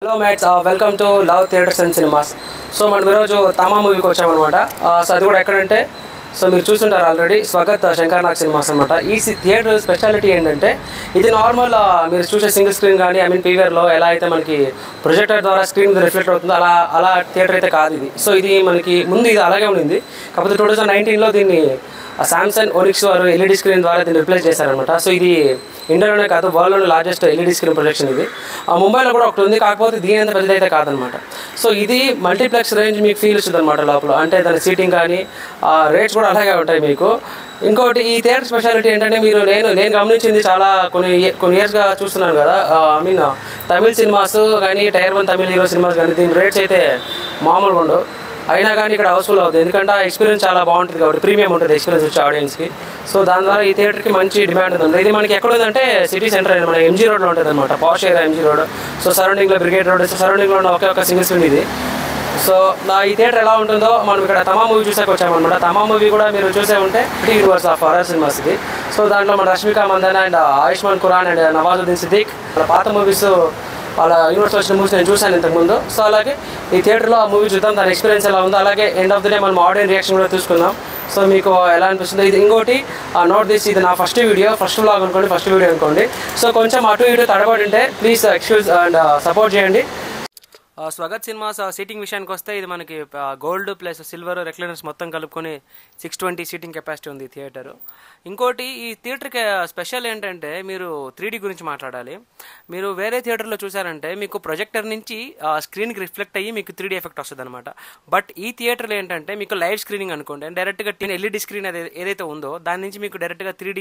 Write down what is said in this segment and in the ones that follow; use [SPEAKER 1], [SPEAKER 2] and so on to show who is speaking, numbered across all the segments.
[SPEAKER 1] Hello mats, welcome to love theatres and cinemas. So మనం ఈరోజు తమా మూవీకి వచ్చామన్నమాట. సో అది కూడా ఎక్కడంటే, సో మీరు చూస్తుంటారు ఆల్రెడీ, స్వాగత్ శంకర్నాగ్ సినిమాస్ అనమాట. ఈ థియేటర్ స్పెషాలిటీ ఏంటంటే, ఇది నార్మల్ మీరు చూసే సింగిల్ స్క్రీన్ కానీ పీవీఆర్లో ఎలా అయితే మనకి ప్రొజెక్టర్ ద్వారా స్క్రీన్ రిఫ్లెక్ట్ అవుతుందో అలా థియేటర్ అయితే కాదు ఇది. సో ఇది మనకి ముందు ఇది అలాగే ఉండింది, కాకపోతే 2019లో దీన్ని సామ్సంగ్ ఓనిక్స్ వారు ఎల్ఈడి స్క్రీన్ ద్వారా దీన్ని రిప్లేస్ చేశారనమాట. సో ఇది ఇండియాలోనే కాదు, వరల్డ్లోనే లార్జెస్ట్ ఎల్ఈడి స్క్రీన్ ప్రొజెక్షన్ ఇది. ముంబైలో కూడా ఒకటి ఉంది, కాకపోతే దీని అంత పెద్దదైతే కాదనమాట. సో ఇది మల్టీప్లెక్స్ రేంజ్ మీకు ఫీల్ ఇస్తుంది అనమాట లోపల, అంటే దాని సీటింగ్ కానీ రేట్స్ కూడా అలాగే ఉంటాయి మీకు. ఇంకోటి ఈ థియేటర్ స్పెషాలిటీ ఏంటంటే, నేను గమనించింది చాలా కొన్ని ఇయర్స్గా చూస్తున్నాను కదా, తమిళ్ సినిమాస్ కానీ టైర్ 1 తమిళ్ హీరో సినిమాస్ కానీ దీని రేట్స్ అయితే మామూలుగా ఉండవు. అయినా కానీ ఇక్కడ హౌస్ఫుల్ అవుతుంది, ఎందుకంటే ఆ ఎక్స్పీరియన్స్ చాలా బాగుంటుంది కాబట్టి, ప్రీమియం ఉంటుంది ఎక్స్పీరియన్స్ వచ్చే ఆడియన్స్కి. సో దాని ద్వారా ఈ థియేటర్కి మంచి డిమాండ్ ఉంది. ఇది మనకి ఎక్కడ ఉందంటే సిటీ సెంటర్ మన ఎంజీ రోడ్లో ఉంటుంది అనమాట, posh area MG Road. So సరౌండింగ్లో బ్రిగేడ్ రోడ్, సరౌండింగ్లో ఉన్న ఒకే సింగిల్ స్క్రీన్ ఇది. సో ఈ థియేటర్ ఎలా ఉంటుందో మనం ఇక్కడ తమా మూవీ చూసాక వచ్చామన్నమాట. తమా మూవీ కూడా మీరు చూసే ఉంటే యూనివర్స్ ఆఫ్ హారర్ సినిమాస్ ఇది. సో దాంట్లో మన రష్మిక మందన అండ్ ఆయుష్మాన్ ఖురానా అండ్ నవాజుద్దీన్ సిద్దిక్ పాత మూవీస్ అలా యూనివర్స్ వచ్చిన మూవీస్ నేను చూశాను ఇంతకుముందు. సో అలాగే ఈ థియేటర్లో ఆ మూవీ చూద్దాం, దాని ఎక్స్పీరియన్స్ ఎలా ఉందో. అలాగే ఎండ్ ఆఫ్ ది డే మనం ఆడియన్స్ రియాక్షన్ కూడా తీసుకుందాం. సో మీకు ఎలా అనిపిస్తుంది ఇది. ఇంకోటి నోట్ దిస్, ఇది నా ఫస్ట్ వ్లాగ్ అనుకోండి, ఫస్ట్ వీడియో అనుకోండి. సో కొంచెం అటు ఇటు తడబడి ఉంటే ప్లీజ్ ఎక్స్క్యూజ్ అండ్ సపోర్ట్ చేయండి. స్వాగత్ సినిమాస్ సీటింగ్ విషయానికి వస్తే, ఇది మనకి గోల్డ్ ప్లస్ సిల్వర్ రెక్లైనర్స్ మొత్తం కలుపుకొని 620 సీటింగ్ కెపాసిటీ ఉంది థియేటర్. ఇంకోటి ఈ థియేటర్కి స్పెషల్ ఏంటంటే, మీరు 3D గురించి మాట్లాడాలి. మీరు వేరే థియేటర్లో చూసారంటే మీకు ప్రొజెక్టర్ నుంచి స్క్రీన్కి రిఫ్లెక్ట్ అయ్యి మీకు 3D ఎఫెక్ట్ వస్తుంది అనమాట. బట్ ఈ థియేటర్లో ఏంటంటే మీకు లైవ్ స్క్రీనింగ్ అనుకోండి, డైరెక్ట్గా ఎల్ఈడి స్క్రీన్ ఏదైతే ఉందో దాని నుంచి మీకు డైరెక్ట్గా 3D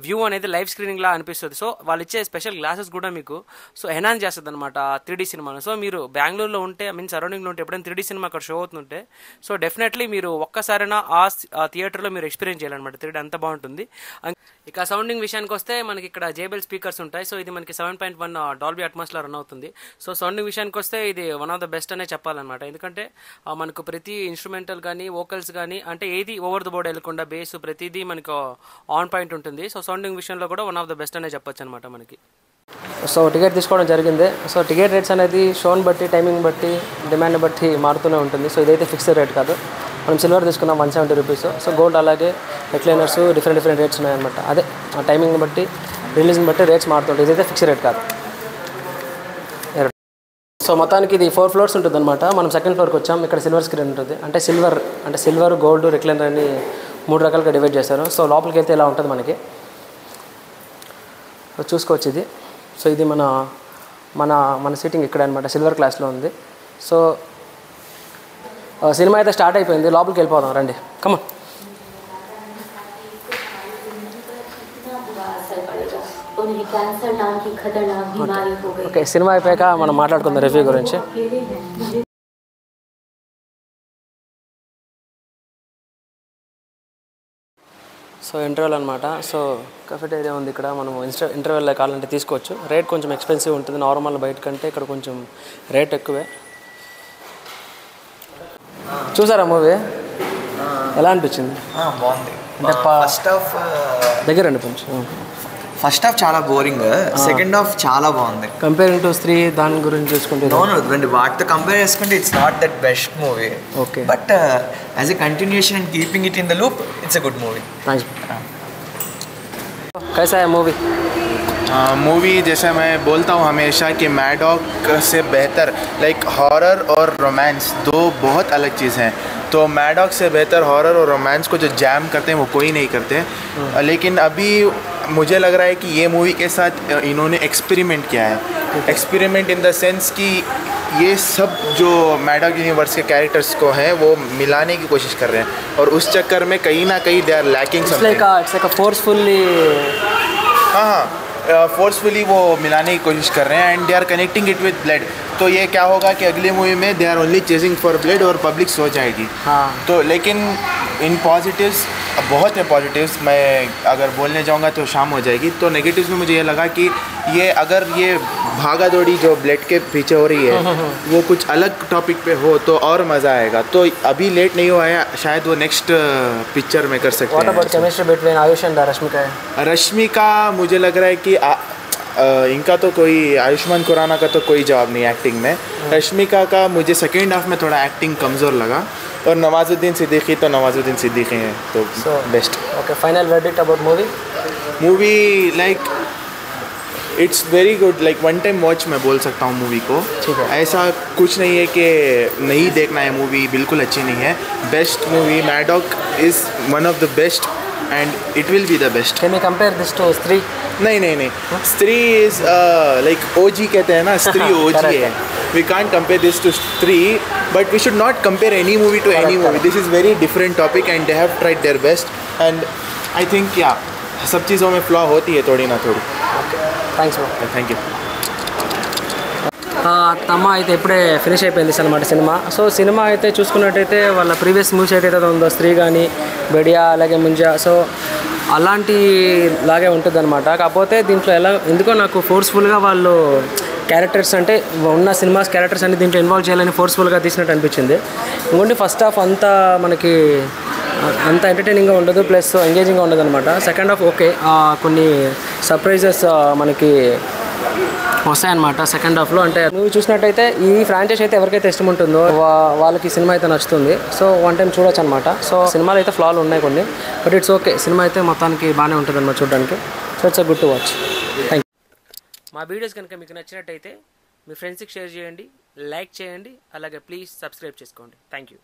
[SPEAKER 1] వ్యూ అనేది లైవ్ స్క్రీనింగ్ లా అనిపిస్తుంది. సో వాళ్ళు ఇచ్చే స్పెషల్ గ్లాసెస్ కూడా మీకు ఎన్హాన్స్ చేస్తుంది అనమాట 3D సినిమాను. సో మీరు బెంగళూరులో ఉంటే సరౌండింగ్లో ఉంటే ఎప్పుడైనా 3D సినిమా అక్కడ షో అవుతుంటే, సో డెఫినెట్లీ మీరు ఒక్కసారైనా ఆ థియేటర్లో మీరు ఎక్స్పీరియన్స్ చేయాలన్నమాట. 3D అంత బాగుంటుంది. ఇక సౌండింగ్ విషయానికి వస్తే మనకి ఇక్కడ JBL స్పీకర్స్ ఉంటాయి. సో ఇది మనకి 7.1 డాల్బీ అట్మాస్లో రన్ అవుతుంది. సో సౌండింగ్ విషయానికి వస్తే ఇది వన్ ఆఫ్ ద బెస్ట్ అనే చెప్పాలన్నమాట. ఎందుకంటే మనకు ప్రతి ఇన్స్ట్రుమెంటల్ కానీ వోకల్స్ కానీ అంటే ఏది ఓవర్ ద బోర్డ్ వెళ్ళకుండా బేస్ ప్రతిదీ మనకు ఆన్ పాయింట్ ఉంటుంది. సో సౌండింగ్ విషయంలో కూడా వన్ ఆఫ్ ద బెస్ట్ అనే చెప్పొచ్చు అనమాట మనకి. సో టికెట్ తీసుకోవడం జరిగింది. సో టికెట్ రేట్స్ అనేది షోని బట్టి, టైమింగ్ బట్టి, డిమాండ్ బట్టి మారుతూనే ఉంటుంది. సో ఇదైతే ఫిక్స్డ్ రేట్ కాదు. మనం సిల్వర్ తీసుకున్నాం 170 రూపీస్. సో గోల్డ్ అలాగే రెక్లైనర్స్ డిఫరెంట్ రేట్స్ ఉన్నాయన్నమాట. అదే ఆ టైమింగ్ బట్టి, రిలీజ్ని బట్టి రేట్స్ మారుతుంటాయి. ఇదైతే ఫిక్స్డ్ రేట్ కాదు. సో మొత్తానికి ఇది 4 ఫ్లోర్స్ ఉంటుంది అనమాట. మనం సెకండ్ ఫ్లోర్కి వచ్చాం. ఇక్కడ సిల్వర్ స్క్రీన్ ఉంటుంది, అంటే సిల్వర్ గోల్డ్ రెక్లైనర్ అని 3 రకాలుగా డివైడ్ చేశారు. సో లోపలికి వెళ్తే ఇలా ఉంటుంది మనకి, చూసుకోవచ్చు ఇది. సో ఇది మన సీటింగ్ ఇక్కడ అనమాట, సిల్వర్ క్లాస్లో ఉంది. సో సినిమా అయితే స్టార్ట్ అయిపోయింది, లోపలికి వెళ్ళిపోదాం రండి, కమన్. ఓకే, సినిమా అయిపోయాక మనం మాట్లాడుకుందాం రివ్యూ గురించి. సో ఇంటర్వెల్ అనమాట. సో కఫెటేరియా ఉంది ఇక్కడ, మనం ఇంటర్వెల్ కావాలంటే తీసుకోవచ్చు. రేట్ కొంచెం ఎక్స్పెన్సివ్ ఉంటుంది నార్మల్ బయట కంటే, ఇక్కడ కొంచెం రేట్ ఎక్కువే. చూసారా మూవీ, ఎలా అనిపించింది?
[SPEAKER 2] బాగుంది.
[SPEAKER 1] అంటే
[SPEAKER 2] ఫస్ట్ హాఫ్
[SPEAKER 1] దగ్గరండి కొంచెం.
[SPEAKER 2] ఫస్ట్ హాఫ్ చాలా బోరింగ్, సెకండ్ హాఫ్ చాలా బాగుంది.
[SPEAKER 1] కంపేరింగ్ టు స్త్రీ దాని గురించి చూసుకుంటే,
[SPEAKER 2] రెండు వాటితో కంపేర్ చేసుకుంటే it's not that best movie.
[SPEAKER 1] Okay,
[SPEAKER 2] but as a continuation and keeping it in the loop, it's a good movie.
[SPEAKER 1] कैसा है मूवी?
[SPEAKER 3] मूवी जैसे मैं बोलता हूँ हमेशा कि मैड डॉग से बेहतर लाइक हॉरर और रोमांस दो बहुत अलग चीज़ हैं. तो मैड डॉग से बेहतर हॉरर और रोमांस को जो जैम करते हैं वो कोई नहीं करते. लेकिन अभी मुझे लग रहा है कि ये मूवी के साथ इन्होंने एक्सपेरिमेंट किया है. एक्सपेरिमेंट इन द सेंस कि ये सब जो मैड डॉग यूनिवर्स के कैरेक्टर्स को हैं वो मिलाने की कोशिश कर रहे हैं, और उस चक्कर में कहीं ना कहीं they are lacking something.
[SPEAKER 1] It's like forcefully,
[SPEAKER 3] हाँ फोर्सफुली वो मिलाने की कोशिश कर रहे हैं and they are connecting it with blood. तो ये क्या होगा कि अगली मूवी में they are only chasing for blood और पब्लिक सो जाएगी.
[SPEAKER 1] हाँ.
[SPEAKER 3] तो लेकिन इन पॉजिटिव्स बहुत हैं पॉजिटिव्स, मैं अगर बोलने जाऊँगा तो शाम हो जाएगी. तो नेगेटिव्स में मुझे ये लगा कि ये अगर ये भागा दौड़ी जो ब्लड के पीछे हो रही है वो कुछ अलग टॉपिक पे हो तो और मज़ा आएगा. तो अभी लेट नहीं हुआ है, शायद वो नेक्स्ट पिक्चर में कर सकते हैं.
[SPEAKER 1] What about chemistry between Ayush and Rashmika?
[SPEAKER 3] Rashmika मुझे लग रहा है कि इनका तो कोई आयुष्मान खुराना का तो कोई जवाब नहीं एक्टिंग में। रश्मिका का मुझे सेकेंड हाफ में थोड़ा एक्टिंग कमज़ोर लगा, और नवाजुद्दीन सिद्दीकी तो नवाजुद्दीन सिद्दीकी हैं तो best.
[SPEAKER 1] Okay final verdict about
[SPEAKER 3] movie like it's very good, like one time watch मैं बोल सकता हूँ मूवी को।
[SPEAKER 1] ठीक है।
[SPEAKER 3] ऐसा कुछ नहीं है कि नहीं देखना है मूवी, बिल्कुल अच्छी नहीं है। Best movie, Maddock is one of the best and it will be the best.
[SPEAKER 1] Can you compare this to స్త్రీ?
[SPEAKER 3] नहीं स्त्री इज़ लाइक ओजी कहते हैं ना, स्त्री ओजी है। We can't compare this to Stree, but we should not compare any movie to any movie. This is very different topic and they have tried their best, and I think या सब चीज़ों में flaw होती है थोड़ी ना थोड़ी।
[SPEAKER 1] Thanks bro.
[SPEAKER 3] Thank you.
[SPEAKER 1] తమ్మ అయితే ఇప్పుడే ఫినిష్ అయిపోయింది అనమాట సినిమా. సో సినిమా అయితే చూసుకున్నట్టయితే వాళ్ళ ప్రీవియస్ మూవీస్ ఏదైతే ఉందో స్త్రీ కానీ బెడియా అలాగే ముంజా, సో అలాంటి లాగే ఉంటుంది అనమాట. కాకపోతే దీంట్లో ఎందుకో నాకు ఫోర్స్ఫుల్గా వాళ్ళు క్యారెక్టర్స్ అంటే ఉన్న సినిమాస్ క్యారెక్టర్స్ అన్ని దీంట్లో ఇన్వాల్వ్ చేయాలని ఫోర్స్ఫుల్గా తీసినట్టు అనిపించింది. ఇంకోటి ఫస్ట్ హాఫ్ అంతా మనకి అంత ఎంటర్టైనింగ్గా ఉండదు, ప్లస్ ఎంగేజింగ్గా ఉండదు అనమాట. సెకండ్ హాఫ్ ఓకే, కొన్ని సర్ప్రైజెస్ మనకి వస్తాయన్నమాట సెకండ్ హాఫ్లో. అంటే నువ్వు చూసినట్టయితే ఈ ఫ్రాంచైజ్ అయితే ఎవరికైతే ఇష్టం ఉంటుందో వాళ్ళకి సినిమా అయితే నచ్చుతుంది. సో వన్ టైం చూడొచ్చు అనమాట. సో సినిమాలు అయితే ఫ్లాలు ఉన్నాయి కొన్ని, బట్ ఇట్స్ ఓకే. సినిమా అయితే మొత్తానికి బాగానే ఉంటుంది అనమాట చూడడానికి. So it's a good to watch. Thank you. మా వీడియోస్ కనుక మీకు నచ్చినట్టయితే మీ ఫ్రెండ్స్కి షేర్ చేయండి, లైక్ చేయండి, అలాగే ప్లీజ్ సబ్స్క్రైబ్ చేసుకోండి. Thank you.